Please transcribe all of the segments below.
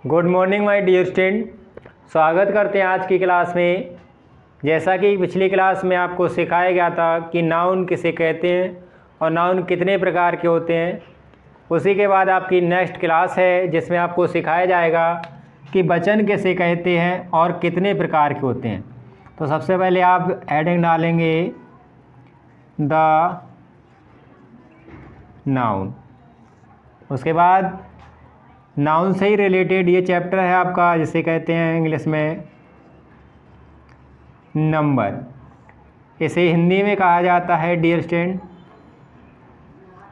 Good morning my dear student. स्वागत करते हैं आज की क्लास में। जैसा कि पिछली क्लास में आपको सिखाया गया था कि नाउन किसे कहते हैं और नाउन कितने प्रकार के होते हैं, उसी के बाद आपकी नेक्स्ट क्लास है जिसमें आपको सिखाया जाएगा कि वचन किसे कहते हैं और कितने प्रकार के होते हैं। तो सबसे पहले आप हेडिंग डालेंगे द नाउन। उसके बाद नाउन से ही रिलेटेड ये चैप्टर है आपका जिसे कहते हैं इंग्लिश में नंबर। इसे हिंदी में कहा जाता है डियर स्टूडेंट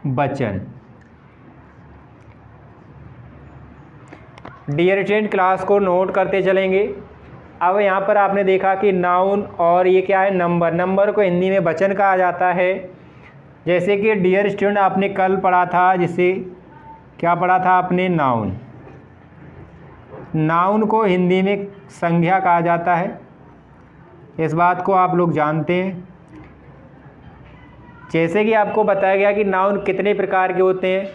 वचन। डियर स्टूडेंट क्लास को नोट करते चलेंगे। अब यहाँ पर आपने देखा कि नाउन और ये क्या है नंबर। नंबर को हिंदी में वचन कहा जाता है। जैसे कि डियर स्टूडेंट आपने कल पढ़ा था, जिसे क्या पढ़ा था आपने, नाउन। नाउन को हिंदी में संज्ञा कहा जाता है, इस बात को आप लोग जानते हैं। जैसे कि आपको बताया गया कि नाउन कितने प्रकार के होते हैं,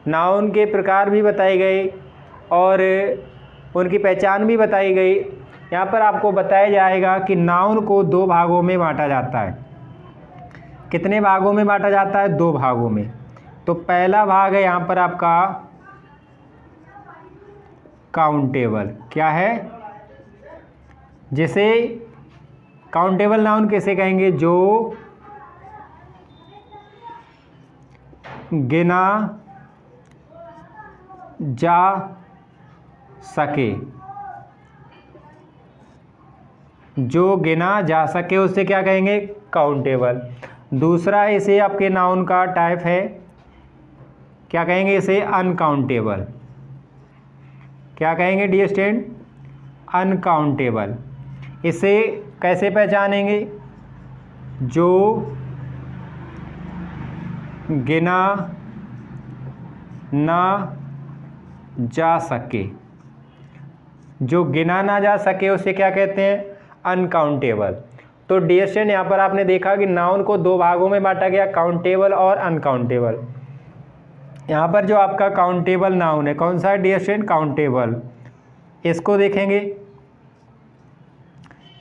नाउन के प्रकार भी बताए गए और उनकी पहचान भी बताई गई। यहाँ पर आपको बताया जाएगा कि नाउन को दो भागों में बांटा जाता है। कितने भागों में बांटा जाता है? दो भागों में। तो पहला भाग है यहाँ पर आपका काउंटेबल। क्या है? जिसे काउंटेबल नाउन किसे कहेंगे? जो गिना जा सके, जो गिना जा सके उसे क्या कहेंगे? काउंटेबल। दूसरा इसे आपके नाउन का टाइप है, क्या कहेंगे इसे? अनकाउंटेबल। क्या कहेंगे डियर स्टूडेंट? अनकाउंटेबल। इसे कैसे पहचानेंगे? जो गिना ना जा सके, जो गिना ना जा सके उसे क्या कहते हैं? अनकाउंटेबल। तो डियर स्टूडेंट यहाँ पर आपने देखा कि नाउन को दो भागों में बांटा गया, काउंटेबल और अनकाउंटेबल। यहाँ पर जो आपका काउंटेबल नाउन है कौन सा है डियर स्टूडेंट? काउंटेबल। इसको देखेंगे,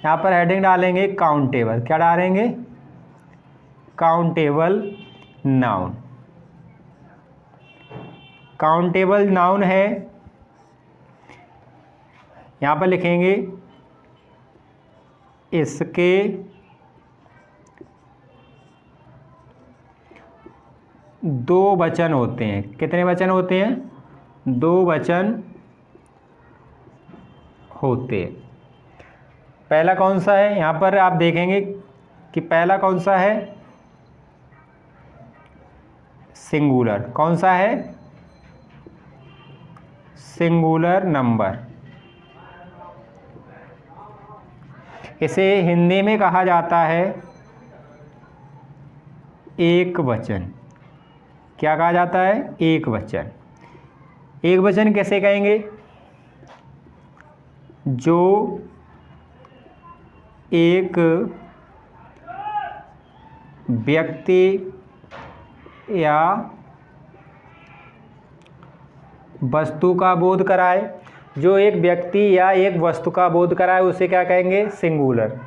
यहाँ पर हेडिंग डालेंगे काउंटेबल। क्या डालेंगे? Countable noun. काउंटेबल नाउन है, यहाँ पर लिखेंगे इसके दो वचन होते हैं। कितने वचन होते हैं? दो वचन होते। पहला कौन सा है? यहाँ पर आप देखेंगे कि पहला कौन सा है? सिंगुलर। कौन सा है? Singular number. इसे हिंदी में कहा जाता है एक वचन। क्या कहा जाता है? एक वचन। एक वचन कैसे कहेंगे? जो एक व्यक्ति या वस्तु का बोध कराए, जो एक व्यक्ति या एक वस्तु का बोध कराए उसे क्या कहेंगे? सिंगुलर।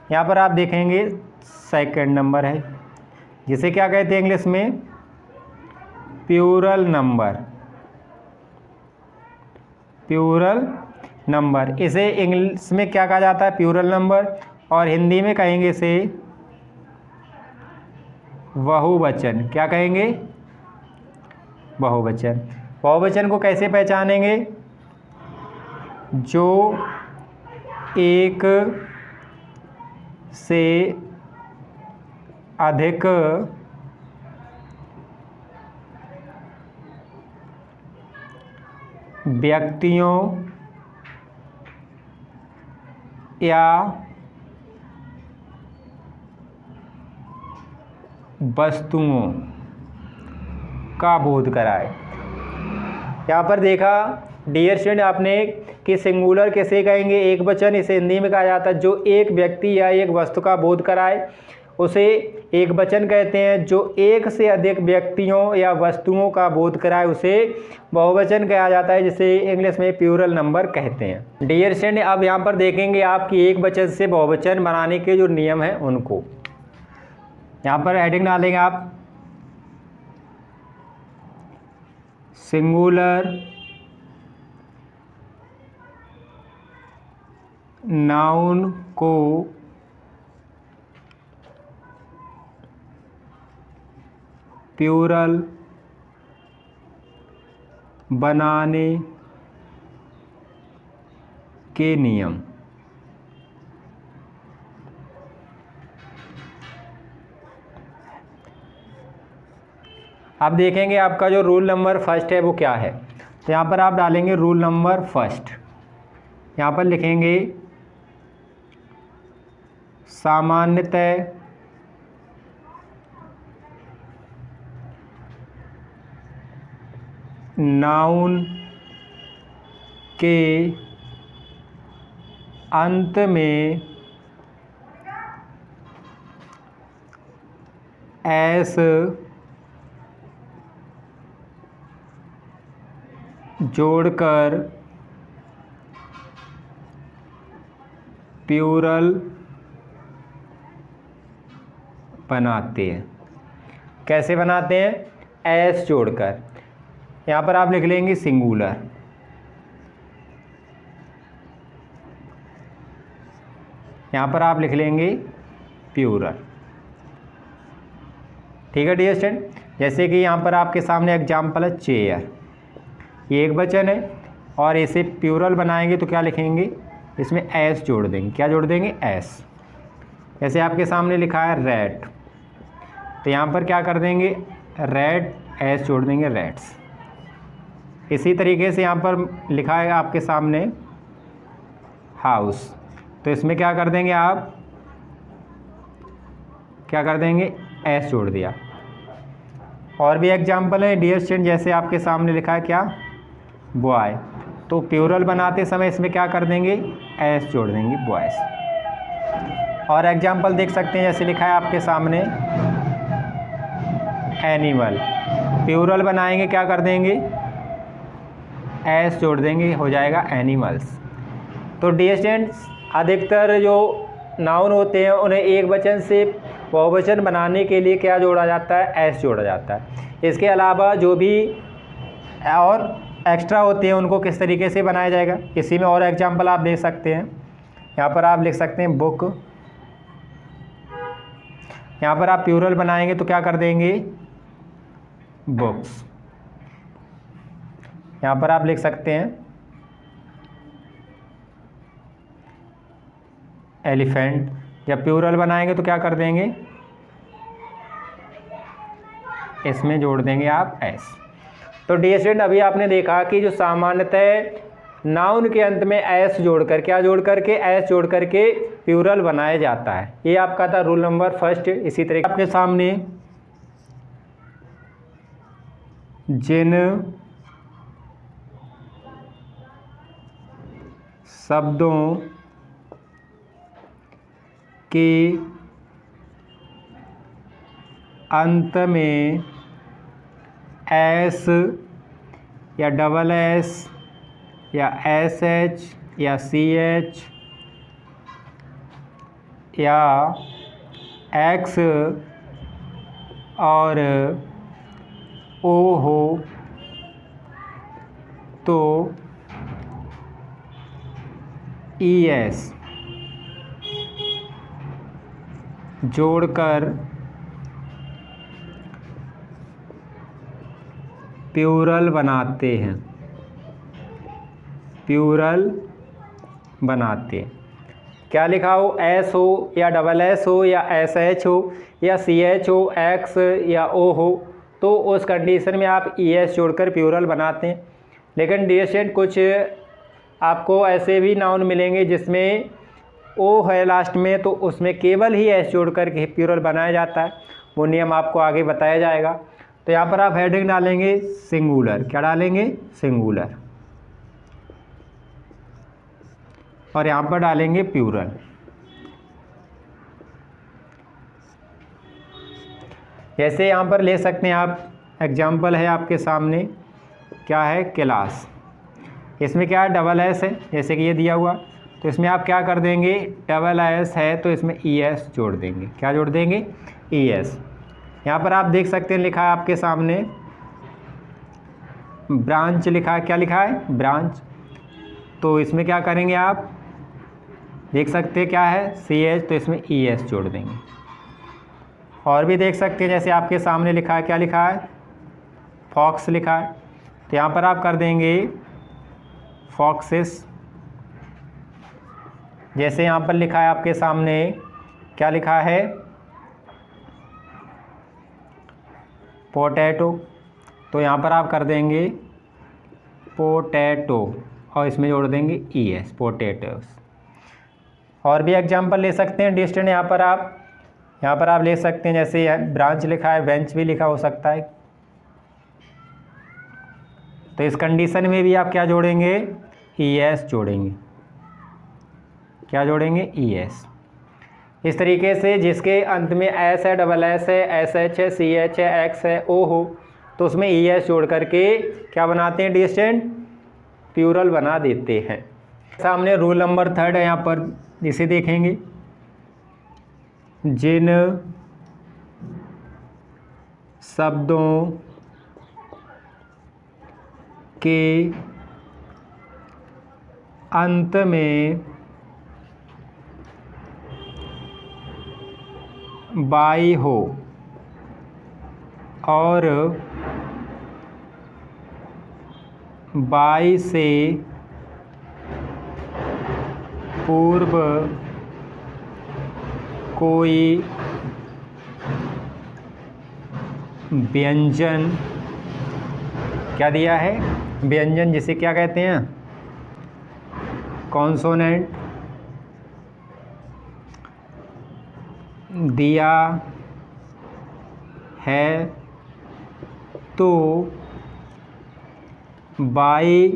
यहाँ पर आप देखेंगे सेकंड नंबर है, जिसे क्या कहते हैं इंग्लिश में? Plural number. Plural number. इसे इंग्लिश में क्या कहा जाता है? Plural number. और हिंदी में कहेंगे इसे बहुवचन। क्या कहेंगे? बहुवचन। बहुवचन को कैसे पहचानेंगे? जो एक से अधिक व्यक्तियों या वस्तुओं का बोध कराए। यहाँ पर देखा डियर स्टूडेंट आपने कि सिंगुलर किसे कहेंगे? एक वचन। इसे हिंदी में कहा जाता है जो एक व्यक्ति या एक वस्तु का बोध कराए। उसे एक वचन कहते हैं। जो एक से अधिक व्यक्तियों या वस्तुओं का बोध कराए उसे बहुवचन कहा जाता है, जिसे इंग्लिश में प्लूरल नंबर कहते हैं। डियर स्टूडेंट, अब यहाँ पर देखेंगे आपकी एक वचन से बहुवचन बनाने के जो नियम हैं उनको। यहाँ पर हेडिंग डालेंगे आप सिंगुलर नाउन को प्लूरल बनाने के नियम। अब देखेंगे आपका जो रूल नंबर फर्स्ट है वो क्या है। तो यहाँ पर आप डालेंगे रूल नंबर फर्स्ट। यहाँ पर लिखेंगे सामान्यतः नाउन के अंत में एस जोड़कर प्लूरल बनाते हैं। कैसे बनाते हैं? एस जोड़कर। यहाँ पर आप लिख लेंगे सिंगुलर, यहाँ पर आप लिख लेंगे प्लूरल। ठीक है डियर स्टूडेंट, जैसे कि यहाँ पर आपके सामने एग्जाम्पल है चेयर, ये एक वचन है और इसे प्लूरल बनाएंगे तो क्या लिखेंगे? इसमें एस जोड़ देंगे। क्या जोड़ देंगे? एस। जैसे आपके सामने लिखा है रेड, तो यहाँ पर क्या कर देंगे? रेड, एस जोड़ देंगे रेड्स। इसी तरीके से यहाँ पर लिखा है आपके सामने हाउस, तो इसमें क्या कर देंगे आप? क्या कर देंगे? एस जोड़ दिया। और भी एग्जाम्पल है डियर स्टूडेंट, जैसे आपके सामने लिखा है क्या? बॉय, तो प्लूरल बनाते समय इसमें क्या कर देंगे? एस जोड़ देंगे बॉयज़। और एग्जाम्पल देख सकते हैं, जैसे लिखा है आपके सामने एनिमल, प्लूरल बनाएंगे क्या कर देंगे? एस जोड़ देंगे, हो जाएगा एनिमल्स। तो डियर स्टूडेंट्स, अधिकतर जो नाउन होते हैं उन्हें एक वचन से बहुवचन बनाने के लिए क्या जोड़ा जाता है? एस जोड़ा जाता है। इसके अलावा जो भी और एक्स्ट्रा होते हैं उनको किस तरीके से बनाया जाएगा, इसी में और एग्जाम्पल आप दे सकते हैं। यहाँ पर आप लिख सकते हैं बुक, यहाँ पर आप प्लूरल बनाएंगे तो क्या कर देंगे? बुक्स। यहाँ पर आप लिख सकते हैं एलिफेंट, जब प्लूरल बनाएंगे तो क्या कर देंगे? इसमें जोड़ देंगे आप एस। तो डियर स्टूडेंट, अभी आपने देखा कि जो सामान्यतः नाउन के अंत में एस जोड़कर, क्या जोड़ करके? एस जोड़ करके प्लूरल बनाया जाता है। ये आपका था रूल नंबर फर्स्ट। इसी तरीके आपके सामने जिन शब्दों के अंत में एस या डबल एस या एस एच या सी एच या एक्स और ओ हो तो ई एस जोड़कर प्लूरल बनाते हैं। प्लूरल बनाते हैं। क्या लिखा हो? एस हो या डबल एस हो या एस एच हो या सी एच हो, एक्स या ओ हो, तो उस कंडीशन में आप ई एस जोड़कर प्लूरल बनाते हैं। लेकिन डियर स्टूडेंट, कुछ आपको ऐसे भी नाउन मिलेंगे जिसमें ओ है लास्ट में, तो उसमें केवल ही एस जोड़कर के प्लूरल बनाया जाता है। वो नियम आपको आगे बताया जाएगा। तो यहाँ पर आप हेडिंग डालेंगे सिंगुलर। क्या डालेंगे? सिंगुलर। और यहाँ पर डालेंगे प्लूरल। जैसे यहाँ पर ले सकते हैं आप, एग्जाम्पल है आपके सामने, क्या है, क्लास। इसमें क्या है, डबल एस है, जैसे कि ये दिया हुआ, तो इसमें आप क्या कर देंगे, डबल एस है तो इसमें ई एस जोड़ देंगे। क्या जोड़ देंगे, ई एस। यहाँ पर आप देख सकते हैं लिखा है आपके सामने ब्रांच लिखा है, क्या लिखा है, ब्रांच। तो इसमें क्या करेंगे आप देख सकते हैं क्या है, सी एच, तो इसमें ई एस जोड़ देंगे। और भी देख सकते हैं जैसे आपके सामने लिखा है, क्या लिखा है, फॉक्स लिखा है, तो यहाँ पर आप कर देंगे फॉक्सेस। जैसे यहाँ पर लिखा है आपके सामने, क्या लिखा है, पोटैटो, तो यहाँ पर आप कर देंगे पोटैटो और इसमें जोड़ देंगे ई एस, पोटैटोस। और भी एग्जांपल ले सकते हैं डिस्टेंट, यहाँ पर आप ले सकते हैं, जैसे ब्रांच लिखा है, बेंच भी लिखा हो सकता है। तो इस कंडीशन में भी आप क्या जोड़ेंगे, ई एस जोड़ेंगे। क्या जोड़ेंगे, ई एस। इस तरीके से जिसके अंत में एस है, डबल एस है, एस एच है, सी एच है, एक्स है, ओ हो, तो उसमें ई एस जोड़ करके क्या बनाते हैं, डिस्टेंट प्लूरल बना देते हैं। सामने रूल नंबर 3 है, यहाँ पर इसे देखेंगे, जिन शब्दों के अंत में बाई हो और बाई से पूर्व कोई व्यंजन, क्या दिया है, व्यंजन, जिसे क्या कहते हैं, कॉन्सोनेंट दिया है, तो बाई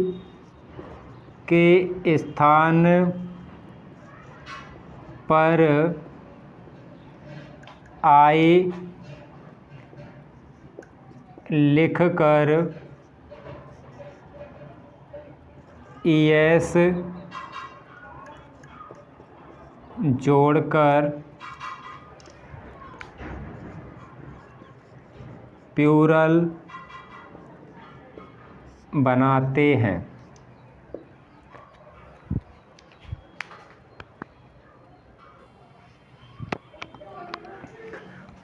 के स्थान पर आई लिखकर ई एस जोड़कर प्लूरल बनाते हैं।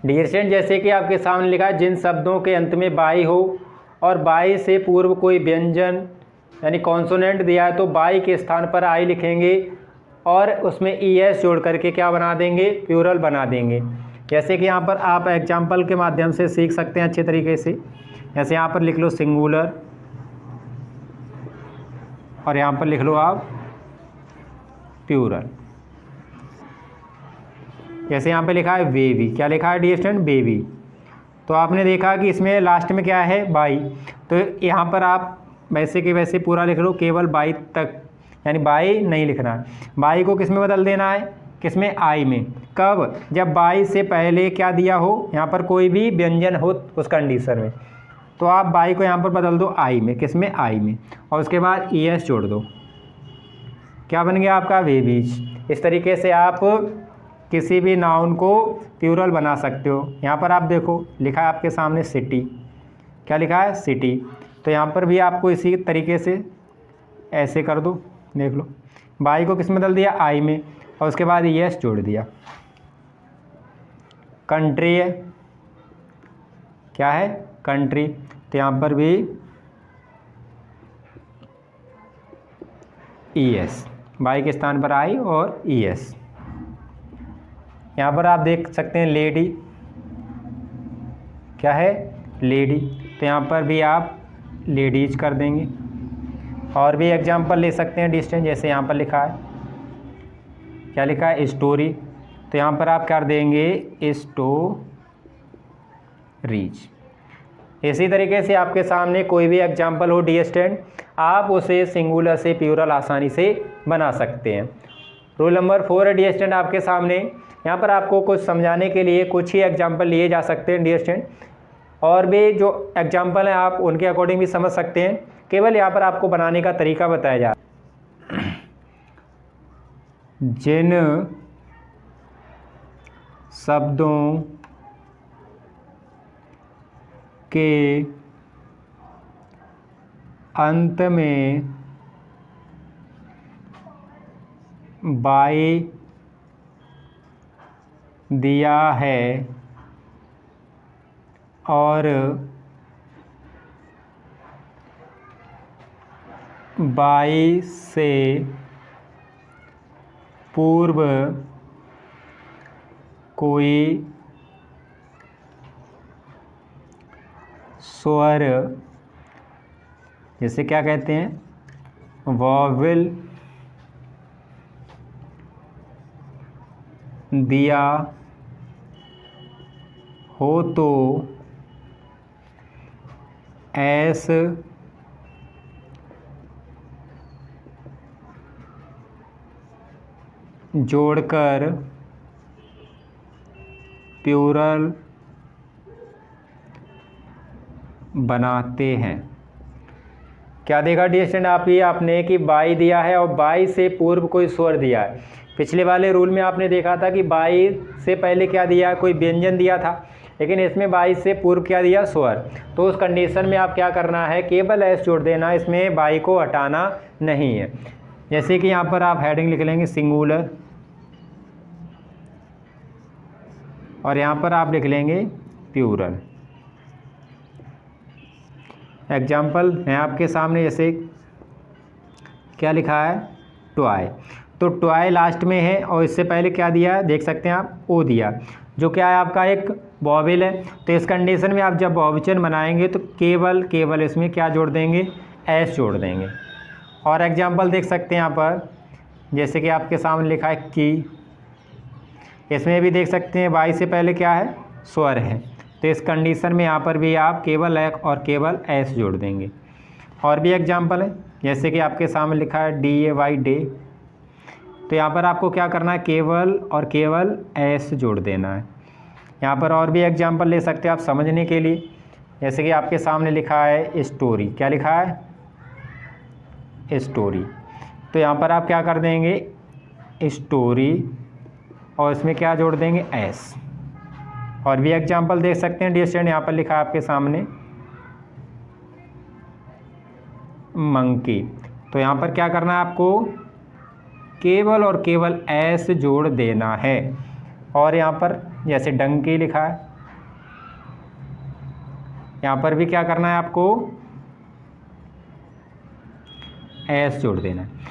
डियर स्टूडेंट, जैसे कि आपके सामने लिखा है, जिन शब्दों के अंत में बाई हो और बाई से पूर्व कोई व्यंजन यानी कॉन्सोनेंट दिया है, तो बाई के स्थान पर आई लिखेंगे और उसमें ई एस जोड़ करके क्या बना देंगे, प्लूरल बना देंगे। जैसे कि यहाँ पर आप एग्जाम्पल के माध्यम से सीख सकते हैं अच्छे तरीके से। जैसे यहाँ पर लिख लो सिंगुलर और यहाँ पर लिख लो आप प्लूरल। जैसे यहाँ पे लिखा है बेबी, क्या लिखा है डियर स्टूडेंट, बेबी। तो आपने देखा कि इसमें लास्ट में क्या है, बाई, तो यहाँ पर आप वैसे के वैसे पूरा लिख लो, केवल बाई तक, यानी बाई नहीं लिखना है। बाई को किस में बदल देना है, किस में, आई में। कब, जब बाई से पहले क्या दिया हो, यहाँ पर कोई भी व्यंजन हो उस कंडीशन में, तो आप बाई को यहाँ पर बदल दो आई में, किस में, आई में, और उसके बाद ई एस जोड़ दो। क्या बन गया आपका, बेबीज। इस तरीके से आप किसी भी नाउन को प्लूरल बना सकते हो। यहाँ पर आप देखो लिखा है आपके सामने सिटी, क्या लिखा है, सिटी। तो यहाँ पर भी आपको इसी तरीके से ऐसे कर दो, देख लो, बाई को किस में बदल दिया, आई में, और उसके बाद ई एस जोड़ दिया। कंट्री है, क्या है, कंट्री, तो यहाँ पर भी ई एस, बाई के स्थान पर आई और ई एस। यहाँ पर आप देख सकते हैं लेडी, क्या है, लेडी, तो यहाँ पर भी आप लेडीज कर देंगे। और भी एग्जांपल ले सकते हैं डिस्टेंस, जैसे यहाँ पर लिखा है, क्या लिखा है, स्टोरी, तो यहाँ पर आप कर देंगे स्टोरीज। इसी तरीके से आपके सामने कोई भी एग्जांपल हो डियर स्टूडेंट, आप उसे सिंगुलर से प्लूरल आसानी से बना सकते हैं। रूल नंबर 4 है डियर स्टूडेंट आपके सामने, यहाँ पर आपको कुछ समझाने के लिए कुछ ही एग्जाम्पल लिए जा सकते हैं डियर स्टूडेंट, और भी जो एग्जाम्पल हैं आप उनके अकॉर्डिंग भी समझ सकते हैं, केवल यहाँ पर आपको बनाने का तरीका बताया जा रहा है। जिन शब्दों के अंत में बाई दिया है और बाई से पूर्व कोई स्वर, जैसे क्या कहते हैं, वॉवेल दिया हो तो एस जोड़कर प्लूरल बनाते हैं। क्या देखा डियर स्टूडेंट आप ही आपने कि बाई दिया है और बाई से पूर्व कोई स्वर दिया है। पिछले वाले रूल में आपने देखा था कि बाई से पहले क्या दिया, कोई व्यंजन दिया था, लेकिन इसमें बाई से पूर्व क्या दिया, स्वर। तो उस कंडीशन में आप क्या करना है, केवल एस जोड़ देना, इसमें बाई को हटाना नहीं है। जैसे कि यहाँ पर आप हेडिंग लिख लेंगे सिंगुलर, और यहाँ पर आप लिख लेंगे प्लूरल। एग्जाम्पल है आपके सामने, जैसे क्या लिखा है, टॉय। तो टॉय लास्ट में है और इससे पहले क्या दिया है, देख सकते हैं आप, ओ दिया, जो क्या है आपका एक वॉवेल है। तो इस कंडीशन में आप जब बहुवचन बनाएंगे तो केवल इसमें क्या जोड़ देंगे, एस जोड़ देंगे। और एग्जाम्पल देख सकते हैं यहाँ पर, जैसे कि आपके सामने लिखा है की, इसमें भी देख सकते हैं बाई से पहले क्या है, स्वर है। तो इस कंडीशन में यहाँ पर भी आप केवल एक और केवल एस जोड़ देंगे। और भी एग्जाम्पल है, जैसे कि आपके सामने लिखा है DAY डे, तो यहाँ पर आपको क्या करना है, केवल और केवल एस जोड़ देना है। यहाँ पर और भी एग्जाम्पल ले सकते हैं आप समझने के लिए, जैसे कि आपके सामने लिखा है स्टोरी, क्या लिखा है, स्टोरी। तो यहाँ पर आप क्या कर देंगे, स्टोरी, और इसमें क्या जोड़ देंगे, एस। और भी एग्जाम्पल देख सकते हैं डियर स्टूडेंट, यहाँ पर लिखा है आपके सामने मंकी। तो यहाँ पर क्या करना है आपको, केवल और केवल एस जोड़ देना है। और यहाँ पर जैसे डंकी लिखा है, यहाँ पर भी क्या करना है आपको, एस जोड़ देना है।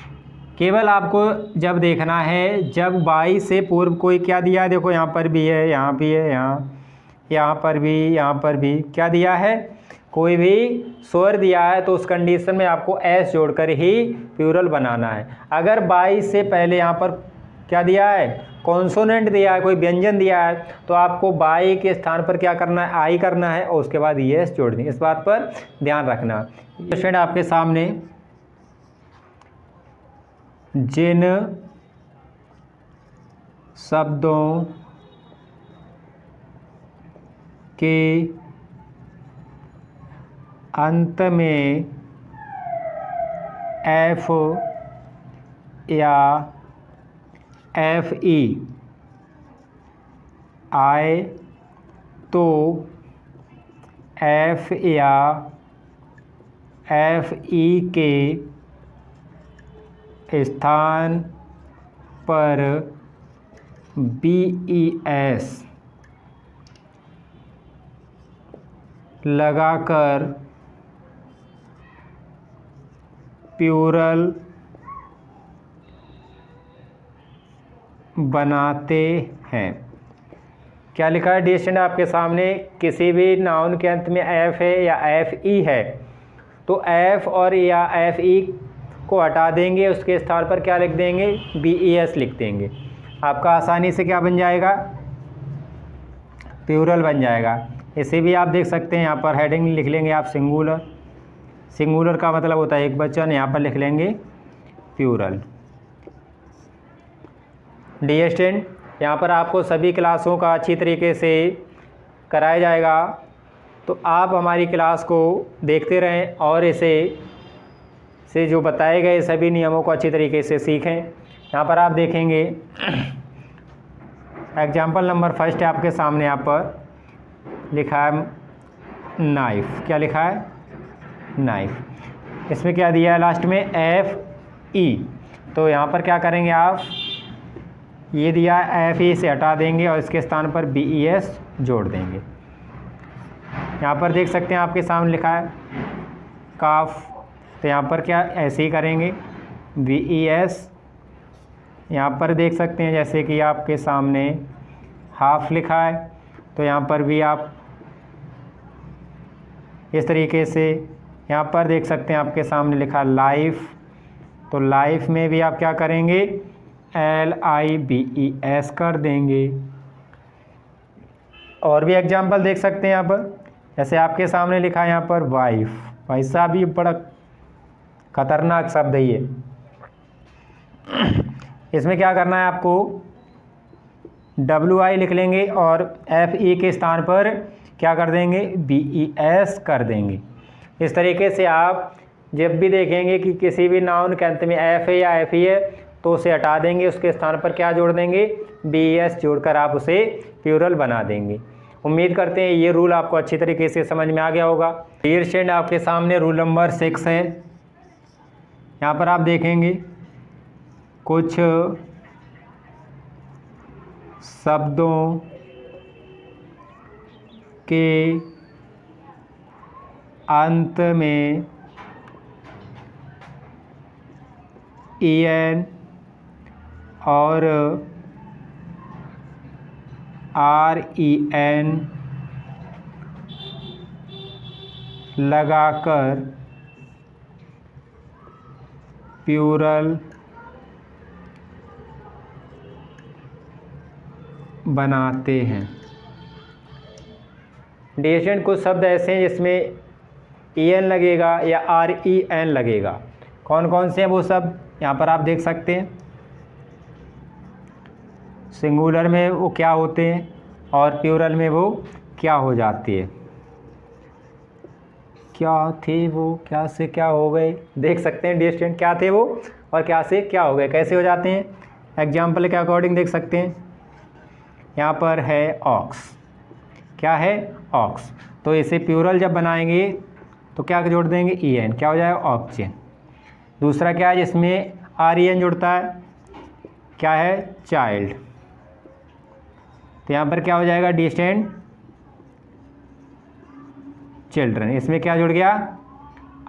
केवल आपको जब देखना है जब बाई से पूर्व कोई क्या दिया है, देखो यहाँ पर भी है, यहाँ भी है, यहाँ पर भी क्या दिया है, कोई भी स्वर दिया है, तो उस कंडीशन में आपको एस जोड़कर ही प्लूरल बनाना है। अगर बाई से पहले यहाँ पर क्या दिया है, कॉन्सोनेंट दिया है, कोई व्यंजन दिया है, तो आपको बाई के स्थान पर क्या करना है, आई करना है, और उसके बाद एस जोड़नी। इस बात पर ध्यान रखना। स्टूडेंट आपके सामने जिन शब्दों के अंत में एफ या FE आए तो F या FE के स्थान पर BES लगाकर प्लूरल बनाते हैं। क्या लिखा है डियर स्टूडेंट आपके सामने, किसी भी नाउन के अंत में एफ है या FE है तो एफ और या FE को हटा देंगे, उसके स्थान पर क्या लिख देंगे, BES लिख देंगे। आपका आसानी से क्या बन जाएगा, प्लूरल बन जाएगा। इसे भी आप देख सकते हैं, यहाँ पर हेडिंग लिख लेंगे आप सिंगुलर, सिंगुलर का मतलब होता है एक वचन, यहाँ पर लिख लेंगे प्लूरल। डियर स्टूडेंट यहाँ पर आपको सभी क्लासों का अच्छी तरीके से कराया जाएगा, तो आप हमारी क्लास को देखते रहें और इसे जो बताए गए सभी नियमों को अच्छी तरीके से सीखें। यहाँ पर आप देखेंगे एग्जाम्पल नंबर फर्स्ट है आपके सामने, यहाँ पर लिखा है नाइफ़। क्या लिखा है? नाइफ़। इसमें क्या दिया है लास्ट में? FE। तो यहाँ पर क्या करेंगे आप, ये दिया है FE से हटा देंगे और इसके स्थान पर BES जोड़ देंगे। यहाँ पर देख सकते हैं आपके सामने लिखा है काफ, तो यहाँ पर क्या ऐसे ही करेंगे BES। यहाँ पर देख सकते हैं जैसे कि आपके सामने हाफ लिखा है, तो यहाँ पर भी आप इस तरीके से, यहाँ पर देख सकते हैं आपके सामने लिखा लाइफ, तो लाइफ में भी आप क्या करेंगे LIVES कर देंगे। और भी एग्जाम्पल देख सकते हैं यहाँ पर, जैसे आपके सामने लिखा है यहाँ पर वाइफ। भाई साहब ये बड़ा खतरनाक शब्द है ये। इसमें क्या करना है आपको, WI लिख लेंगे और FE के स्थान पर क्या कर देंगे BES कर देंगे। इस तरीके से आप जब भी देखेंगे कि किसी भी नाउन के अंत में F है या FE है तो उसे हटा देंगे, उसके स्थान पर क्या जोड़ देंगे BES जोड़कर आप उसे प्लूरल बना देंगे। उम्मीद करते हैं ये रूल आपको अच्छी तरीके से समझ में आ गया होगा। डियर स्टूडेंट, आपके सामने रूल नंबर 6 है। यहाँ पर आप देखेंगे कुछ शब्दों के अंत में EN और REN लगाकर प्लूरल बनाते हैं। डियर स्टूडेंट, कुछ शब्द ऐसे हैं जिसमें EN लगेगा या REN लगेगा। कौन कौन से हैं वो शब्द, यहाँ पर आप देख सकते हैं। सिंगुलर में वो क्या होते हैं और प्लूरल में वो क्या हो जाती है। क्या थे वो, क्या से क्या हो गए, देख सकते हैं डियर स्टूडेंट, क्या थे वो और क्या से क्या हो गए, कैसे हो जाते हैं। एग्जाम्पल के अकॉर्डिंग देख सकते हैं। यहाँ पर है ऑक्स। क्या है? ऑक्स। तो इसे प्लूरल जब बनाएंगे तो क्या जोड़ देंगे EN, क्या हो जाएगा ऑक्सीजन। दूसरा क्या है जिसमें REN जुड़ता है, क्या है? चाइल्ड। तो यहाँ पर क्या हो जाएगा डियर स्टूडेंट चिल्ड्रन। इसमें क्या जुड़ गया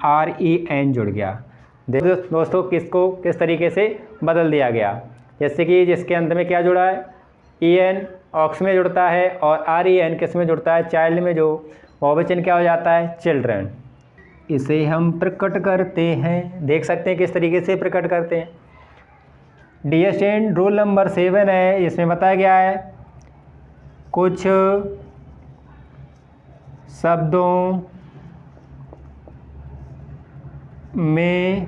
REN जुड़ गया। देखो दोस्तों किसको किस तरीके से बदल दिया गया। जैसे कि जिसके अंत में क्या जुड़ा है EN ऑक्स में जुड़ता है और REN किस में जुड़ता है? चाइल्ड में, जो बहुवचन क्या हो जाता है? चिल्ड्रन। इसे हम प्रकट करते हैं। देख सकते हैं किस तरीके से प्रकट करते हैं। डियर स्टूडेंट, रूल नंबर 7 है। इसमें बताया गया है कुछ शब्दों में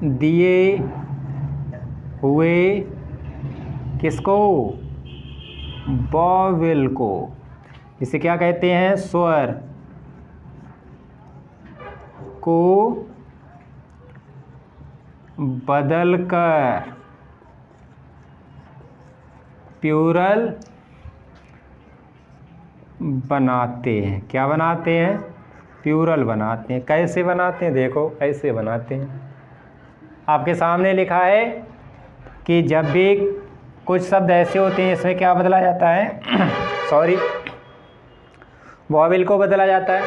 दिए हुए किसको? वॉवेल को। इसे क्या कहते हैं? स्वर को बदलकर प्लूरल बनाते हैं। क्या बनाते हैं? प्लूरल बनाते हैं। कैसे बनाते हैं? देखो कैसे बनाते हैं। आपके सामने लिखा है कि जब भी कुछ शब्द ऐसे होते हैं इसमें क्या बदला जाता है सॉरी वॉवेल को बदला जाता है।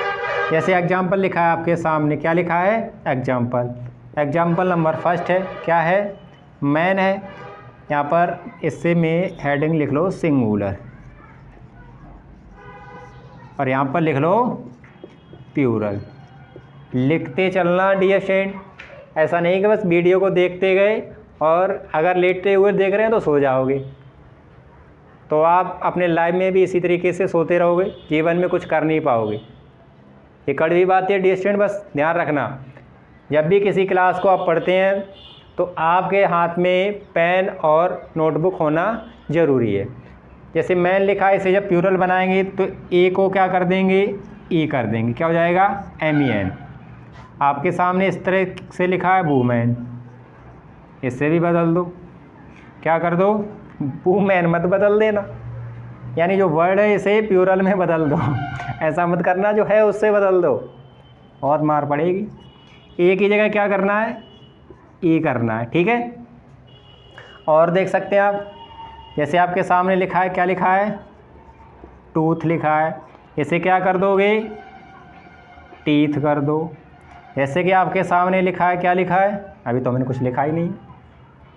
जैसे एग्जाम्पल लिखा है आपके सामने, क्या लिखा है? एग्जाम्पल। एग्जाम्पल नंबर फर्स्ट है, क्या है? मैन है। यहाँ पर इससे में हेडिंग लिख लो सिंगुलर और यहाँ पर लिख लो प्लूरल। लिखते चलना डियर स्टूडेंट, ऐसा नहीं कि बस वीडियो को देखते गए और अगर लेटते हुए देख रहे हैं तो सो जाओगे, तो आप अपने लाइफ में भी इसी तरीके से सोते रहोगे, जीवन में कुछ कर नहीं पाओगे। ये कड़वी बात है डियर स्टूडेंट, बस ध्यान रखना। जब भी किसी क्लास को आप पढ़ते हैं तो आपके हाथ में पेन और नोटबुक होना ज़रूरी है। जैसे मैन लिखा है, इसे जब प्लूरल बनाएंगे तो ए को क्या कर देंगे, ई कर देंगे, क्या हो जाएगा, MEN। आपके सामने इस तरह से लिखा है वूमेन, इससे भी बदल दो, क्या कर दो, वूमेन मत बदल देना, यानी जो वर्ड है इसे प्लूरल में बदल दो ऐसा मत करना, जो है उससे बदल दो, बहुत मार पड़ेगी। ए की जगह क्या करना है, ई करना है, ठीक है। और देख सकते हैं आप, जैसे आपके सामने लिखा है, क्या लिखा है, टूथ लिखा है, इसे क्या कर दोगे, टीथ कर दो। जैसे कि आपके सामने लिखा है, क्या लिखा है, अभी तो मैंने कुछ लिखा ही नहीं,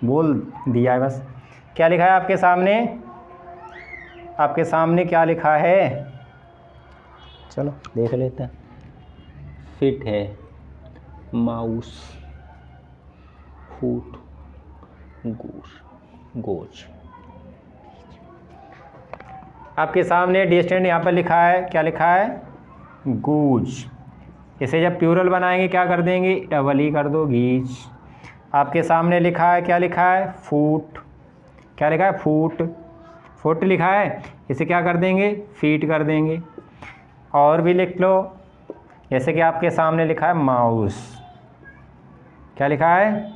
बोल दिया है बस। क्या लिखा है आपके सामने, आपके सामने क्या लिखा है, चलो देख लेते हैं। फिट है, माउस, फूट, गोज। आपके सामने डिस्टेंट यहाँ पर लिखा है, क्या लिखा है, गूज। इसे जब प्लूरल बनाएंगे क्या कर देंगे, डबल ई कर दो, गीज। आपके सामने लिखा है, क्या लिखा है, फूट, क्या लिखा है, फूट, फुट लिखा है, इसे क्या कर देंगे, फीट कर देंगे। और भी लिख लो, जैसे कि आपके सामने लिखा है माउस, क्या लिखा है,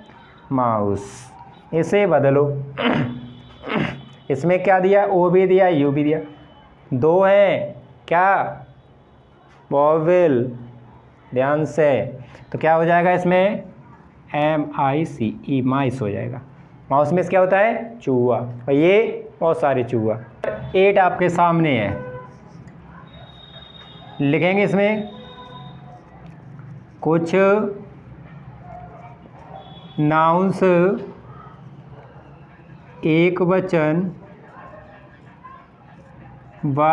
माउस, इसे बदलो इसमें क्या दिया, ओ भी दिया, यू भी दिया, दो हैं क्या, वॉवेल, ध्यान से, तो क्या हो जाएगा इसमें, MICE, माइस हो जाएगा। माउस में क्या होता है, चूहा, और ये बहुत सारे चूहा। 8 आपके सामने है, लिखेंगे इसमें कुछ नाउन्स एक वचन व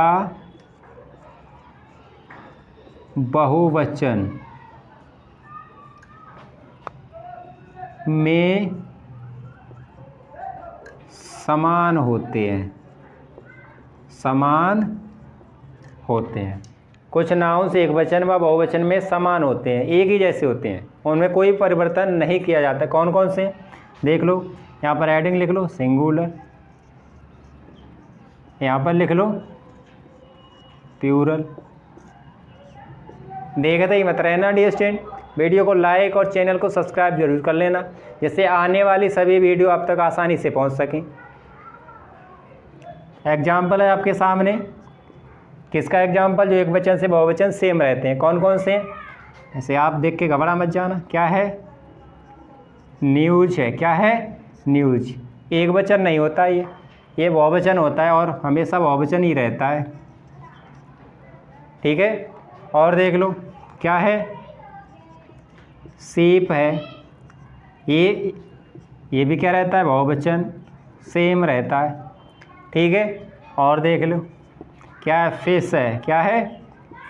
बहुवचन में समान होते हैं, समान होते हैं। कुछ नाउन्स एक वचन व बहुवचन में समान होते हैं, एक ही जैसे होते हैं, उनमें कोई परिवर्तन नहीं किया जाता। कौन कौन से, देख लो, यहाँ पर हेडिंग लिख लो, सिंगुलर, यहाँ पर लिख लो प्लूरल। देखते ही मत रहना डियर स्टूडेंट, वीडियो को लाइक और चैनल को सब्सक्राइब जरूर कर लेना, जिससे आने वाली सभी वीडियो आप तक आसानी से पहुंच सकें। एग्जाम्पल है आपके सामने, किसका एग्जाम्पल, जो एक वचन से बहुवचन सेम रहते हैं, कौन कौन से, ऐसे आप देख के घबरा मत जाना। क्या है, न्यूज है, क्या है, न्यूज, एक वचन नहीं होता ये बहुवचन होता है, और हमेशा बहुवचन ही रहता है, ठीक है। और देख लो, क्या है, सीप है, ये भी क्या रहता है, बहुवचन, सेम रहता है, ठीक है। और देख लो, क्या है, फिश है, क्या है,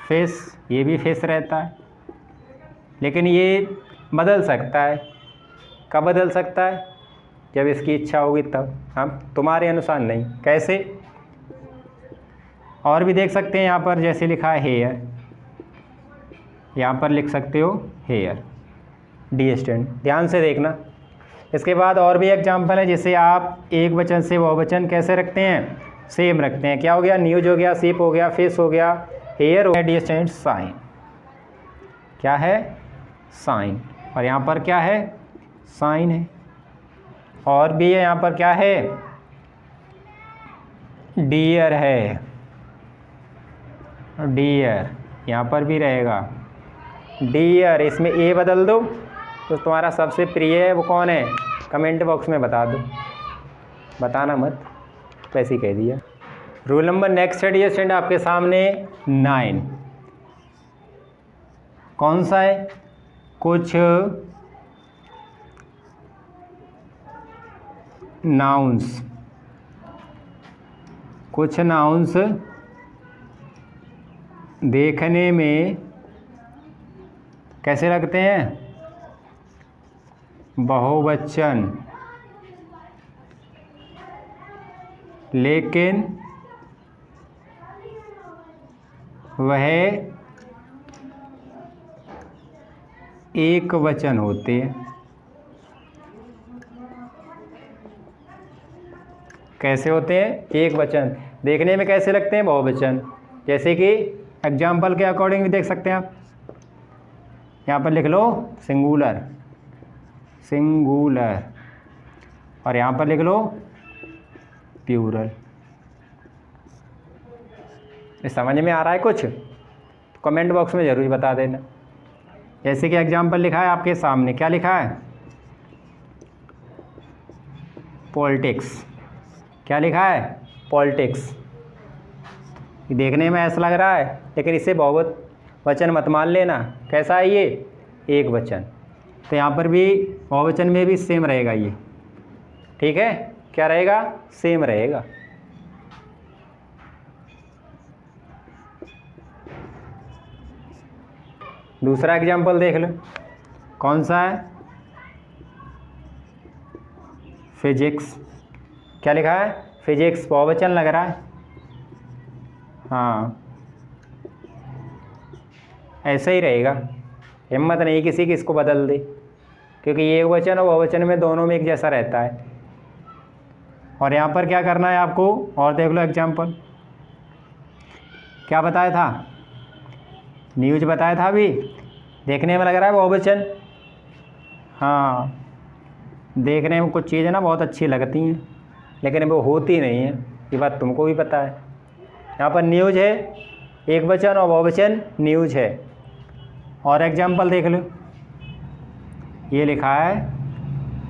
फिश, ये भी फिश रहता है, लेकिन ये बदल सकता है, कब बदल सकता है, जब इसकी इच्छा होगी तब, हम तुम्हारे अनुसार नहीं, कैसे। और भी देख सकते हैं यहाँ पर, जैसे लिखा है हेयर, यहाँ पर लिख सकते हो हेयर, डी स्टैंड, ध्यान से देखना। इसके बाद और भी एग्जाम्पल है, जिससे आप एक वचन से बहुवचन कैसे रखते हैं, सेम रखते हैं। क्या हो गया, न्यूज हो गया, सीप हो गया, फिश हो गया, हेयर हो गया, डी स्टैंड, साइन, क्या है, साइन, और यहाँ पर क्या है, साइन है। और भी है, यहाँ पर क्या है, डियर है, डियर, यहाँ पर भी रहेगा डियर, इसमें ए बदल दो, तो तुम्हारा सबसे प्रिय है वो कौन है, कमेंट बॉक्स में बता दो, बताना मत, वैसे ही कह दिया। रूल नंबर नेक्स्ट है डियर स्टूडेंट आपके सामने 9, कौन सा है, कुछ नाउन्स, कुछ नाउन्स देखने में कैसे लगते हैं, बहुवचन, लेकिन वह एक वचन होते हैं, कैसे होते हैं? एक वचन। देखने में कैसे लगते हैं? बहुवचन। जैसे कि एग्जाम्पल के अकॉर्डिंग भी देख सकते हैं आप। यहाँ पर लिख लो सिंगुलर, सिंगुलर, और यहाँ पर लिख लो प्लूरल। समझ में आ रहा है कुछ? तो कमेंट बॉक्स में ज़रूर बता देना। जैसे कि एग्जाम्पल लिखा है आपके सामने, क्या लिखा है? पॉलिटिक्स। क्या लिखा है? पॉलिटिक्स। देखने में ऐसा लग रहा है, लेकिन इसे बहुत वचन मत मान लेना। कैसा है ये? एक वचन। तो यहाँ पर भी बहुवचन में भी सेम रहेगा ये, ठीक है? क्या रहेगा? सेम रहेगा। दूसरा एग्जाम्पल देख लो, कौन सा है? फिजिक्स। क्या लिखा है? फिजिक्स। बहुवचन लग रहा है। हाँ, ऐसा ही रहेगा। हिम्मत नहीं किसी की इसको बदल दे, क्योंकि ये वचन और बहुवचन में दोनों में एक जैसा रहता है। और यहाँ पर क्या करना है आपको? और देख लो एग्जाम्पल। क्या बताया था? न्यूज बताया था अभी। देखने में लग रहा है बहुवचन। हाँ, देखने में कुछ चीज़ें ना बहुत अच्छी लगती हैं, लेकिन वो होती नहीं है। ये बात तुमको भी पता है। यहाँ पर न्यूज है, एक वचन, और बहुवचन न्यूज है। और एग्जाम्पल देख लो, ये लिखा है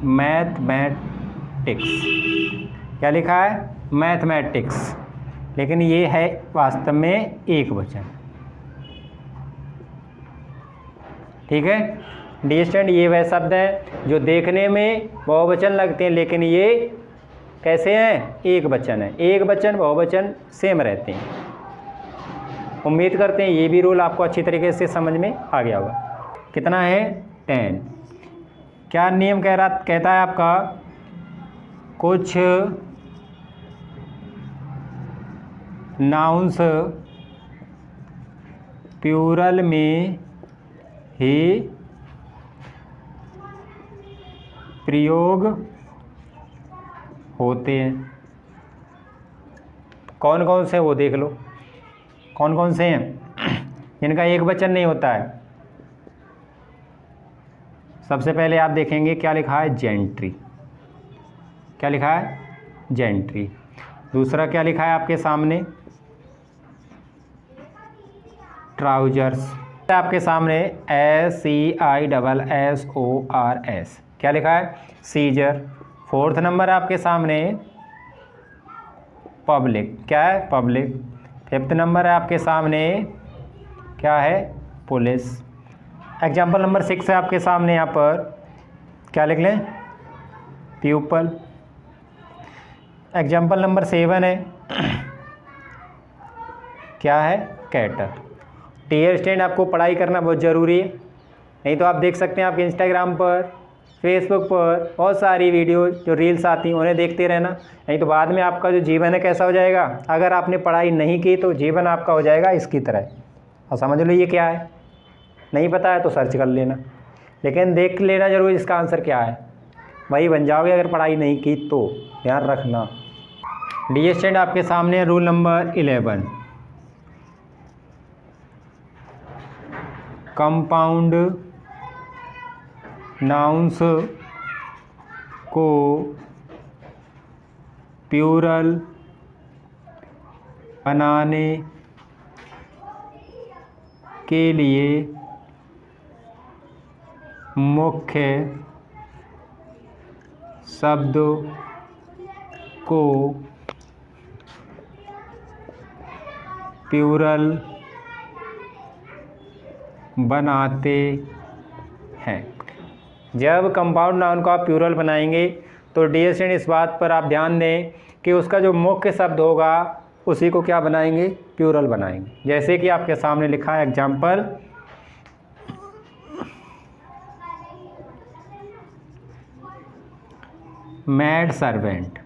मैथमेटिक्स। क्या लिखा है? मैथमेटिक्स, लेकिन ये है वास्तव में एक वचन, ठीक है? डिस्टेंट ये वह शब्द हैं जो देखने में बहुवचन लगते हैं, लेकिन ये कैसे हैं? एक वचन है। एक वचन बहुवचन सेम रहते हैं। उम्मीद करते हैं ये भी रूल आपको अच्छी तरीके से समझ में आ गया होगा। कितना है? 10। क्या नियम कहता है आपका? कुछ नाउन्स प्लूरल में ही प्रयोग होते हैं। कौन कौन से वो देख लो, कौन कौन से हैं जिनका एक वचन नहीं होता है। सबसे पहले आप देखेंगे क्या लिखा है? जेंट्री। क्या लिखा है? जेंट्री। दूसरा क्या लिखा है आपके सामने? ट्राउजर्स। आपके सामने SEISSORS। क्या लिखा है? सीजर। फोर्थ नंबर आपके सामने पब्लिक। क्या है? पब्लिक। फिफ्थ नंबर है आपके सामने, क्या है? पुलिस। एग्जाम्पल नंबर 6 है आपके सामने, यहाँ पर क्या लिख लें? प्यूपल। एग्जाम्पल नंबर 7 है, क्या है? कैटर। टीयर स्टैंड आपको पढ़ाई करना बहुत ज़रूरी है, नहीं तो आप देख सकते हैं आपके इंस्टाग्राम पर, फेसबुक पर बहुत सारी वीडियो जो रील्स आती हैं उन्हें देखते रहना, नहीं तो बाद में आपका जो जीवन है कैसा हो जाएगा? अगर आपने पढ़ाई नहीं की तो जीवन आपका हो जाएगा इसकी तरह। और समझ लो ये क्या है, नहीं पता है तो सर्च कर लेना, लेकिन देख लेना जरूर इसका आंसर क्या है, वही बन जाओगे अगर पढ़ाई नहीं की तो, ध्यान रखना। डी स्टैंड आपके सामने रूल नंबर 11, कंपाउंड नाउन्स को प्लूरल बनाने के लिए मुख्य शब्द को प्लूरल बनाते हैं। जब कंपाउंड नाउन को आप प्लूरल बनाएंगे तो डियर स्टूडेंट इस बात पर आप ध्यान दें कि उसका जो मुख्य शब्द होगा उसी को क्या बनाएंगे? प्लूरल बनाएंगे। जैसे कि आपके सामने लिखा है एग्जाम्पल, मैड सर्वेंट।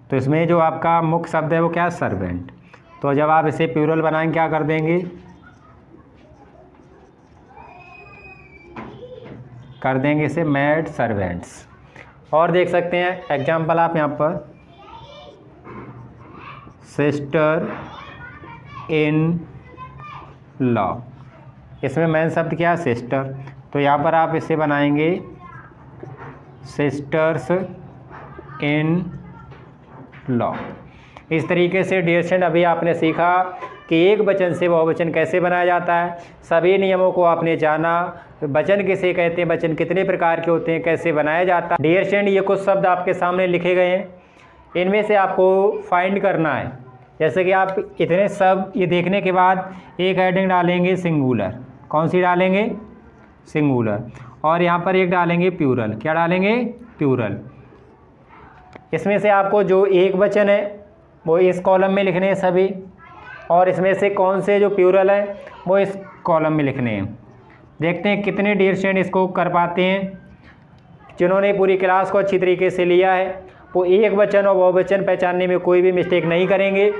तो इसमें जो आपका मुख्य शब्द है वो क्या है? सर्वेंट। तो जब आप इसे प्लूरल बनाएंगे क्या कर देंगे? कर देंगे इसे मैड सर्वेंट्स। और देख सकते हैं एग्जाम्पल आप यहाँ पर, सिस्टर इन लॉ। इसमें मेन शब्द क्या है? सिस्टर। तो यहाँ पर आप इसे बनाएंगे सिस्टर्स इन लॉ। इस तरीके से डियर स्टूडेंट अभी आपने सीखा कि एक वचन से बहुवचन कैसे बनाया जाता है। सभी नियमों को आपने जाना। वचन किसे कहते हैं, वचन कितने प्रकार के होते हैं, कैसे बनाया जाता है। डियर स्टूडेंट ये कुछ शब्द आपके सामने लिखे गए हैं, इनमें से आपको फाइंड करना है। जैसे कि आप इतने शब्द ये देखने के बाद एक हेडिंग डालेंगे सिंगुलर। कौन सी डालेंगे? सिंगुलर। और यहाँ पर एक डालेंगे प्लूरल। क्या डालेंगे? प्लूरल। इसमें से आपको जो एक वचन है वो इस कॉलम में लिखने हैं सभी, और इसमें से कौन से जो प्लूरल है वो इस कॉलम में लिखने हैं। देखते हैं कितने डियर स्टूडेंट इसको कर पाते हैं। जिन्होंने पूरी क्लास को अच्छी तरीके से लिया है वो एक वचन और बहुवचन पहचानने में कोई भी मिस्टेक नहीं करेंगे।